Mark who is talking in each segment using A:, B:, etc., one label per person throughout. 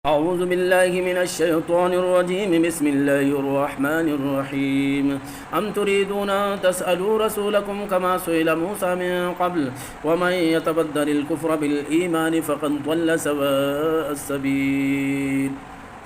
A: أعوذ بالله من الشيطان الرجيم بسم الله الرحمن الرحيم أم تريدون أن تسألوا رسولكم كما سئل موسى من قبل ومن يتبدل الكفر بالإيمان فقد ضل سواء السبيل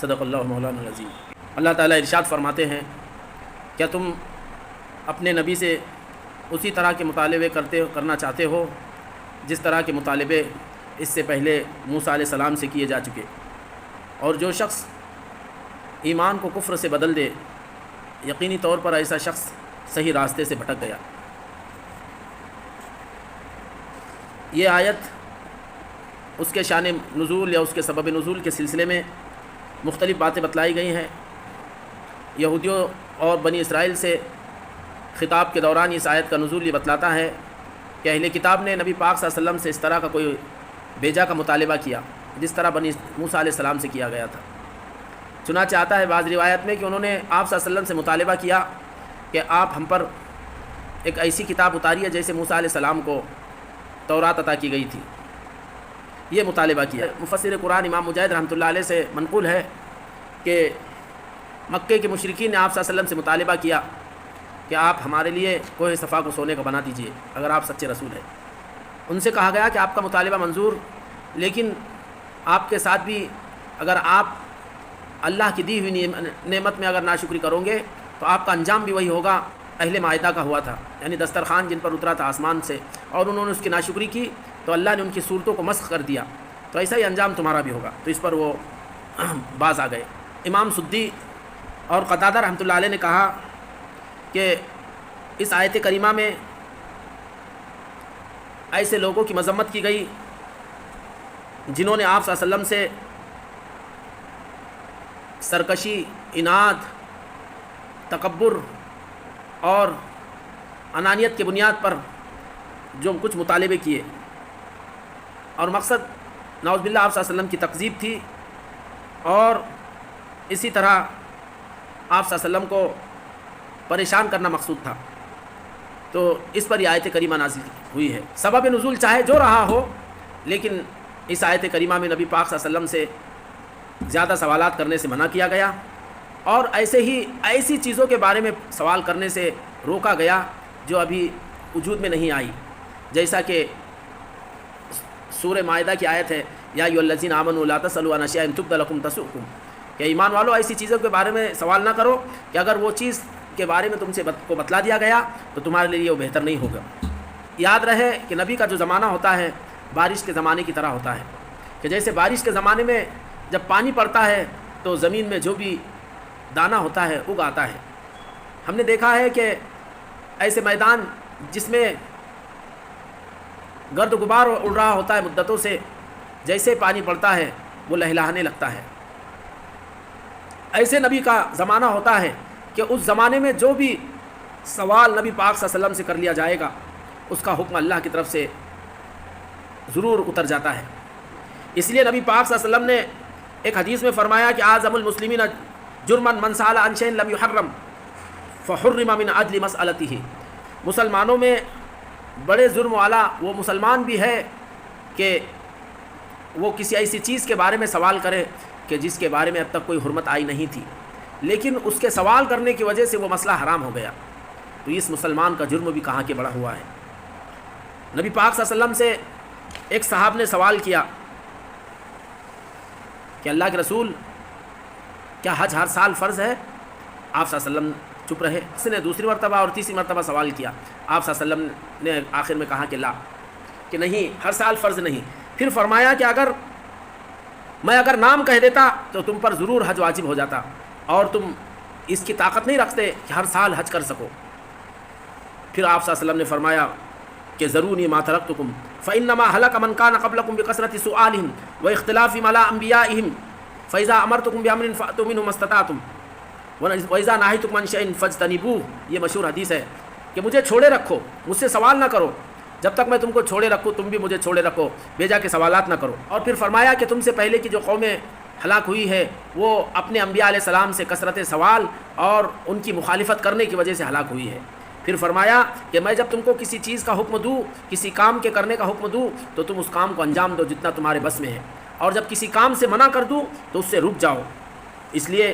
A: صدق اللہ مولانا العظیم۔ اللہ تعالیٰ ارشاد فرماتے ہیں، کیا تم اپنے نبی سے اسی طرح کے مطالبے کرنا چاہتے ہو جس طرح کے مطالبے اس سے پہلے موسیٰ علیہ السلام سے کیے جا چکے؟ اور جو شخص ایمان کو کفر سے بدل دے، یقینی طور پر ایسا شخص صحیح راستے سے بھٹک گیا۔ یہ آیت اس کے شان نزول یا اس کے سبب نزول کے سلسلے میں مختلف باتیں بتلائی گئی ہیں۔ یہودیوں اور بنی اسرائیل سے خطاب کے دوران اس آیت کا نزول یہ بتلاتا ہے کہ اہل کتاب نے نبی پاک صلی اللہ علیہ وسلم سے اس طرح کا کوئی بیجا کا مطالبہ کیا جس طرح بنی موسیٰ علیہ السلام سے کیا گیا تھا۔ چنانچہ آتا ہے بعض روایت میں کہ انہوں نے آپ صلی اللہ علیہ وسلم سے مطالبہ کیا کہ آپ ہم پر ایک ایسی کتاب اتاری ہے جیسے موسیٰ علیہ السلام کو تورات عطا کی گئی تھی، یہ مطالبہ کیا۔ مفسر قرآن امام مجاہد رحمۃ اللہ علیہ سے منقول ہے کہ مکے کے مشرکین نے آپ صلی اللہ علیہ وسلم سے مطالبہ کیا کہ آپ ہمارے لیے کوہ صفا کو سونے کا بنا دیجئے اگر آپ سچے رسول ہیں۔ ان سے کہا گیا کہ آپ کا مطالبہ منظور، لیکن آپ کے ساتھ بھی اگر آپ اللہ کی دی ہوئی نعمت میں اگر ناشکری کرو گے تو آپ کا انجام بھی وہی ہوگا اہل مائدہ کا ہوا تھا، یعنی دسترخوان جن پر اترا تھا آسمان سے، اور انہوں نے اس کی ناشکری کی تو اللہ نے ان کی صورتوں کو مسخ کر دیا، تو ایسا ہی انجام تمہارا بھی ہوگا۔ تو اس پر وہ باز آ گئے۔ امام سدی اور قتادہ رحمۃ اللہ علیہ نے کہا کہ اس آیت کریمہ میں ایسے لوگوں کی مذمت کی گئی جنہوں نے آپ صلی اللہ علیہ وسلم سے سرکشی، اناد، تکبر اور انانیت کی بنیاد پر جو کچھ مطالبے کیے، اور مقصد نعوذ باللہ آپ صلی اللہ علیہ وسلم کی تکذیب تھی، اور اسی طرح آپ صلی اللہ علیہ وسلم کو پریشان کرنا مقصود تھا۔ تو اس پر یہ آیت کریمہ نازل ہوئی ہے۔ سبب نزول چاہے جو رہا ہو، لیکن اس آیت کریمہ میں نبی پاک صلی اللہ علیہ وسلم سے زیادہ سوالات کرنے سے منع کیا گیا، اور ایسی چیزوں کے بارے میں سوال کرنے سے روکا گیا جو ابھی وجود میں نہیں آئی، جیسا کہ سورہ مائدہ کی آیت ہے، یا ایھا الذین آمنوا لا تسألوا عن اشیاء تبد لکم تسؤکم، کہ ایمان والو ایسی چیزوں کے بارے میں سوال نہ کرو کہ اگر وہ چیز کے بارے میں تم سے کو بتلا دیا گیا تو تمہارے لیے وہ بہتر نہیں ہوگا۔ یاد رہے کہ نبی کا جو زمانہ ہوتا ہے بارش کے زمانے کی طرح ہوتا ہے، کہ جیسے بارش کے زمانے میں جب پانی پڑتا ہے تو زمین میں جو بھی دانہ ہوتا ہے اگ آتا ہے۔ ہم نے دیکھا ہے کہ ایسے میدان جس میں گرد غبار اڑ رہا ہوتا ہے مدتوں سے، جیسے پانی پڑتا ہے وہ لہلہانے لگتا ہے۔ ایسے نبی کا زمانہ ہوتا ہے کہ اس زمانے میں جو بھی سوال نبی پاک صلی اللہ علیہ وسلم سے کر لیا جائے گا اس کا حکم اللہ کی طرف سے ضرور اتر جاتا ہے۔ اس لیے نبی پاک صلی اللہ علیہ وسلم نے ایک حدیث میں فرمایا کہ اعظم المسلمین جرما من سأل عن شيء لم يحرم فحرم من عدل مسألته، مسلمانوں میں بڑے جرم والا وہ مسلمان بھی ہے کہ وہ کسی ایسی چیز کے بارے میں سوال کرے کہ جس کے بارے میں اب تک کوئی حرمت آئی نہیں تھی، لیکن اس کے سوال کرنے کی وجہ سے وہ مسئلہ حرام ہو گیا، تو اس مسلمان کا جرم بھی کہاں کے بڑا ہوا ہے۔ نبی پاک صلی اللہ علیہ وسلم سے ایک صحابی نے سوال کیا کہ اللہ کے رسول کیا حج ہر سال فرض ہے؟ آپ صلی اللہ علیہ وسلم چپ رہے۔ اس نے دوسری مرتبہ اور تیسری مرتبہ سوال کیا، آپ صلی اللہ علیہ وسلم نے آخر میں کہا کہ لا، کہ نہیں، ہر سال فرض نہیں۔ پھر فرمایا کہ اگر نام کہہ دیتا تو تم پر ضرور حج واجب ہو جاتا، اور تم اس کی طاقت نہیں رکھتے کہ ہر سال حج کر سکو۔ پھر آپ صلی اللہ علیہ وسلم نے فرمایا کہ ذرونی ما ترکتکم فإنما هلك من كان قبلكم بكثرة سؤالهم واختلاف على أنبيائهم فإذا أمرتكم بأمر فأتوا منه ما استطعتم وإذا نهيتكم عن شيء فاجتنبوه۔ یہ مشہور حدیث ہے کہ مجھے چھوڑے رکھو، مجھ سے سوال نہ کرو، جب تک میں تم کو چھوڑے رکھوں تم بھی مجھے چھوڑے رکھو، بیجا کے سوالات نہ کرو۔ اور پھر فرمایا کہ تم سے پہلے کی جو قومیں ہلاک ہوئی ہے وہ اپنے انبیاء علیہ السلام سے کثرت سوال اور ان کی مخالفت کرنے کی وجہ سے ہلاک ہوئی ہے۔ پھر فرمایا کہ میں جب تم کو کسی چیز کا حکم دوں، کسی کام کے کرنے کا حکم دوں، تو تم اس کام کو انجام دو جتنا تمہارے بس میں ہے، اور جب کسی کام سے منع کر دوں تو اس سے رک جاؤ. اس لیے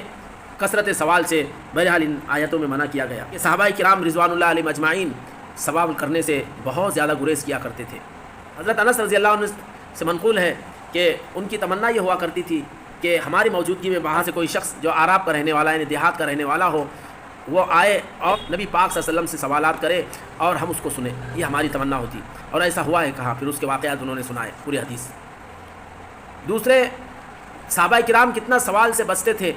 A: کثرت سوال سے بہرحال ان آیتوں میں منع کیا گیا. کہ صحابہ کرام رضوان اللہ علیہ مجمعین سوال کرنے سے بہت زیادہ گریز کیا کرتے تھے. حضرت انس رضی اللہ عنہ سے منقول ہے کہ ان کی تمنا یہ ہوا کرتی تھی کہ ہماری موجودگی میں وہاں سے کوئی شخص جو عراب کا رہنے والا یعنی دیہات کا رہنے والا ہو وہ آئے اور نبی پاک صلی اللہ علیہ وسلم سے سوالات کرے اور ہم اس کو سنیں. یہ ہماری تمنا ہوتی اور ایسا ہوا ہے. کہا پھر اس کے واقعات انہوں نے سنائے پوری حدیث. دوسرے صحابہ کرام کتنا سوال سے بچتے تھے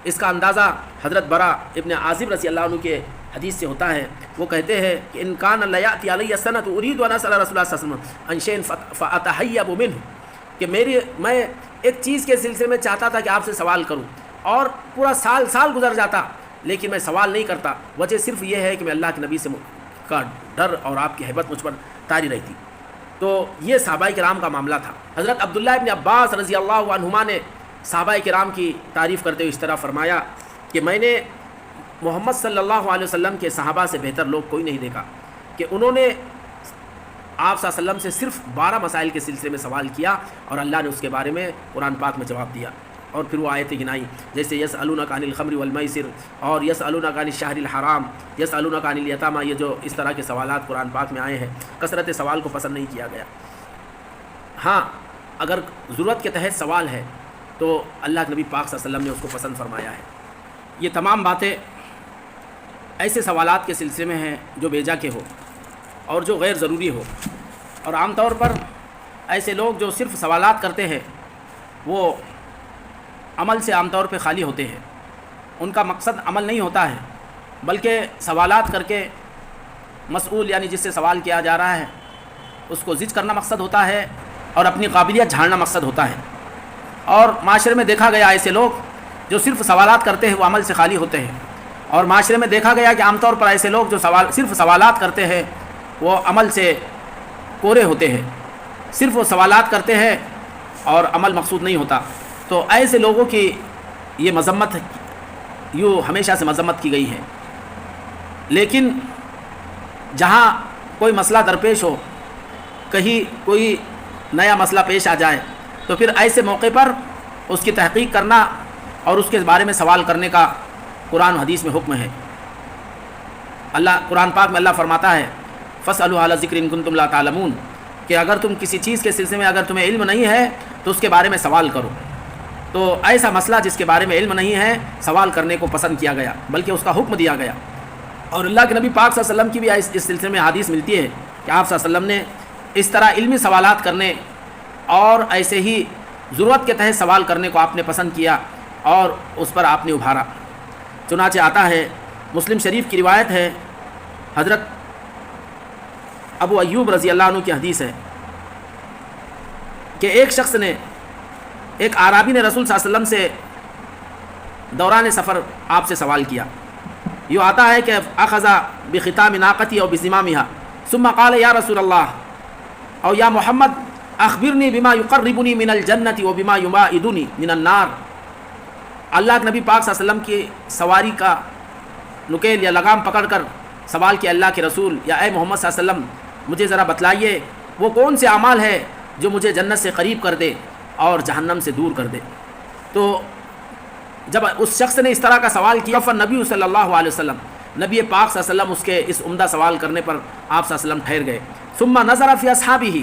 A: اس کا اندازہ حضرت برا ابن عازب رضی اللہ عنہ کے حدیث سے ہوتا ہے. وہ کہتے ہیں کہ ان کان لا یاتی علی السنۃ اريد ان اسال رسول اللہ صلی اللہ علیہ وسلم عن شیء فاتحیب منه کہ میں ایک چیز کے سلسلے میں چاہتا تھا کہ آپ سے سوال کروں اور پورا سال گزر جاتا لیکن میں سوال نہیں کرتا. وجہ صرف یہ ہے کہ میں اللہ کے نبی سے کا ڈر اور آپ کی ہیبت مجھ پر طاری رہتی. تو یہ صحابہ کرام کا معاملہ تھا. حضرت عبداللہ ابن عباس رضی اللہ عنہما نے صحابہ کرام کی تعریف کرتے ہوئے اس طرح فرمایا کہ میں نے محمد صلی اللہ علیہ وسلم کے صحابہ سے بہتر لوگ کوئی نہیں دیکھا کہ انہوں نے آپ صلی اللہ علیہ وسلم سے صرف 12 مسائل کے سلسلے میں سوال کیا اور اللہ نے اس کے بارے میں قرآن پاک میں جواب دیا. اور پھر وہ آیتیں گنائی جیسے یسألونک عن الخمر والمیسر اور یسألونک عن الشہر الحرام یسألونک عن الیتامی. یہ جو اس طرح کے سوالات قرآن پاک میں آئے ہیں کثرت سوال کو پسند نہیں کیا گیا. ہاں اگر ضرورت کے تحت سوال ہے تو اللہ کے نبی پاک صلی اللہ علیہ وسلم نے اس کو پسند فرمایا ہے. یہ تمام باتیں ایسے سوالات کے سلسلے میں ہیں جو بیجا کے ہو اور جو غیر ضروری ہو. اور عام طور پر ایسے لوگ جو صرف سوالات کرتے ہیں وہ عمل سے عام طور پہ خالی ہوتے ہیں. ان کا مقصد عمل نہیں ہوتا ہے بلکہ سوالات کر کے مسئول یعنی جس سے سوال کیا جا رہا ہے اس کو زج کرنا مقصد ہوتا ہے اور اپنی قابلیت جھاڑنا مقصد ہوتا ہے. اور معاشرے میں دیکھا گیا ایسے لوگ جو صرف سوالات کرتے ہیں وہ عمل سے خالی ہوتے ہیں. اور معاشرے میں دیکھا گیا کہ عام طور پر ایسے لوگ جو صرف سوالات کرتے ہیں وہ عمل سے کورے ہوتے ہیں. صرف وہ سوالات کرتے ہیں اور عمل مقصود نہیں ہوتا. تو ایسے لوگوں کی یہ مذمت یوں ہمیشہ سے مذمت کی گئی ہے. لیکن جہاں کوئی مسئلہ درپیش ہو کہیں کوئی نیا مسئلہ پیش آ جائے تو پھر ایسے موقع پر اس کی تحقیق کرنا اور اس کے بارے میں سوال کرنے کا قرآن و حدیث میں حکم ہے. اللہ قرآن پاک میں اللہ فرماتا ہے فاسألوا اہل الذکر ان کنتم لا تعلمون کہ اگر تم کسی چیز کے سلسلے میں اگر تمہیں علم نہیں ہے تو اس کے بارے میں سوال کرو. تو ایسا مسئلہ جس کے بارے میں علم نہیں ہے سوال کرنے کو پسند کیا گیا بلکہ اس کا حکم دیا گیا. اور اللہ کے نبی پاک صلی اللہ علیہ وسلم کی بھی اس سلسلے میں حدیث ملتی ہے کہ آپ صلی اللہ علیہ وسلم نے اس طرح علمی سوالات کرنے اور ایسے ہی ضرورت کے تحت سوال کرنے کو آپ نے پسند کیا اور اس پر آپ نے ابھارا. چنانچہ آتا ہے مسلم شریف کی روایت ہے حضرت ابو ایوب رضی اللہ عنہ کی حدیث ہے کہ ایک شخص نے ایک اعرابی نے رسول صلی اللہ علیہ وسلم سے دوران سفر آپ سے سوال کیا. یوں آتا ہے کہ اخذ بختام ناقتی او بزمامها ثم قال یا رسول اللہ او یا محمد اخبرنی بما یقربنی من الجنت و بما یباعدنی من النار. اللہ کے نبی پاک صلی اللہ علیہ وسلم کی سواری کا نکیل یا لگام پکڑ کر سوال کیا اللہ کے رسول یا اے محمد صلی اللہ علیہ وسلم مجھے ذرا بتلائیے وہ کون سے اعمال ہے جو مجھے جنت سے قریب کر دے اور جہنم سے دور کر دے. تو جب اس شخص نے اس طرح کا سوال کیا فن نبی صلی اللہ علیہ وسلم نبی پاک صلی اللہ علیہ وسلم اس کے اس عمدہ سوال کرنے پر آپ صلی اللہ علیہ وسلم ٹھہر گئے. ثم نظر فی اصحابہ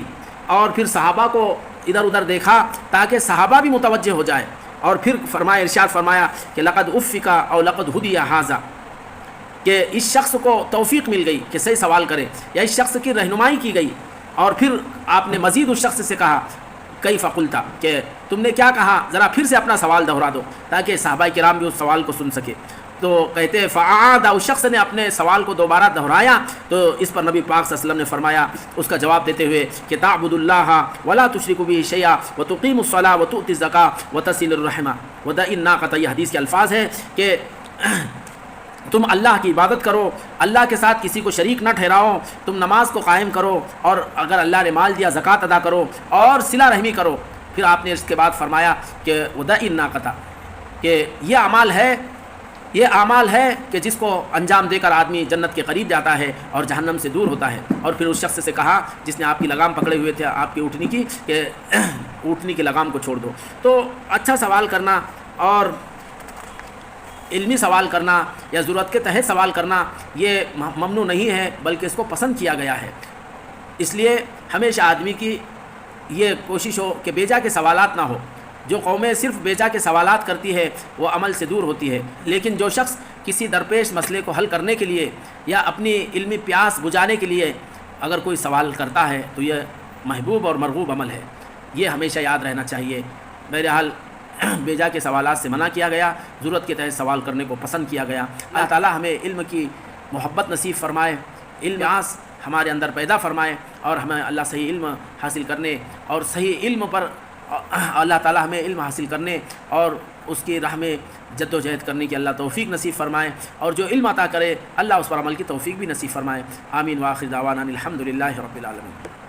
A: اور پھر صحابہ کو ادھر ادھر دیکھا تاکہ صحابہ بھی متوجہ ہو جائے اور پھر فرمایا ارشاد فرمایا کہ لقد افک او لقد ہدی ھذا کہ اس شخص کو توفیق مل گئی کہ صحیح سوال کرے یا اس شخص کی رہنمائی کی گئی. اور پھر آپ نے مزید اس شخص سے کہا کیف قلت کہ تم نے کیا کہا ذرا پھر سے اپنا سوال دہرا دو تاکہ صحابہ کرام بھی اس سوال کو سن سکے. تو کہتے ہیں فعاد اس شخص نے اپنے سوال کو دوبارہ دہرایا تو اس پر نبی پاک صلی اللہ علیہ وسلم نے فرمایا اس کا جواب دیتے ہوئے کہ تعبد اللہ ولا تشرک به شیئا وتقیم الصلاۃ وتؤتی الزکاۃ وتصل الرحم ودع الناقۃ. یہ حدیث کے الفاظ ہیں کہ تم اللہ کی عبادت کرو اللہ کے ساتھ کسی کو شریک نہ ٹھہراؤ تم نماز کو قائم کرو اور اگر اللہ نے مال دیا زکوٰۃ ادا کرو اور صلہ رحمی کرو. پھر آپ نے اس کے بعد فرمایا کہ ودع الناقۃ کہ یہ اعمال ہے یہ اعمال ہے کہ جس کو انجام دے کر آدمی جنت کے قریب جاتا ہے اور جہنم سے دور ہوتا ہے۔ اور پھر اس شخص سے کہا جس نے آپ کی لگام پکڑے ہوئے تھے آپ کی اونٹنی کی، کہ اونٹنی کی لگام کو چھوڑ دو۔ تو اچھا سوال کرنا اور علمی سوال کرنا یا ضرورت کے تحت سوال کرنا یہ ممنوع نہیں ہے، بلکہ اس کو پسند کیا گیا ہے۔ اس لیے ہمیشہ آدمی کی یہ کوشش ہو کہ بیجا کے سوالات نہ ہو۔ جو قومیں صرف بیجا کے سوالات کرتی ہے وہ عمل سے دور ہوتی ہے، لیکن جو شخص کسی درپیش مسئلے کو حل کرنے کے لیے یا اپنی علمی پیاس بجھانے کے لیے اگر کوئی سوال کرتا ہے تو یہ محبوب اور مرغوب عمل ہے۔ یہ ہمیشہ یاد رہنا چاہیے۔ بہرحال بیجا کے سوالات سے منع کیا گیا، ضرورت کے تحت سوال کرنے کو پسند کیا گیا۔ اللہ تعالیٰ ہمیں علم کی محبت نصیب فرمائے، علم پیاس ہمارے اندر پیدا فرمائے، اور ہمیں اللہ صحیح علم حاصل کرنے اور صحیح علم پر اللہ تعالیٰ ہمیں علم حاصل کرنے اور اس کی راہ میں جد و جہد کرنے کی اللہ توفیق نصیب فرمائے، اور جو علم عطا کرے اللہ اس پر عمل کی توفیق بھی نصیب فرمائے۔ آمین۔ وآخر دعوانا الحمد للہ رب العالمین۔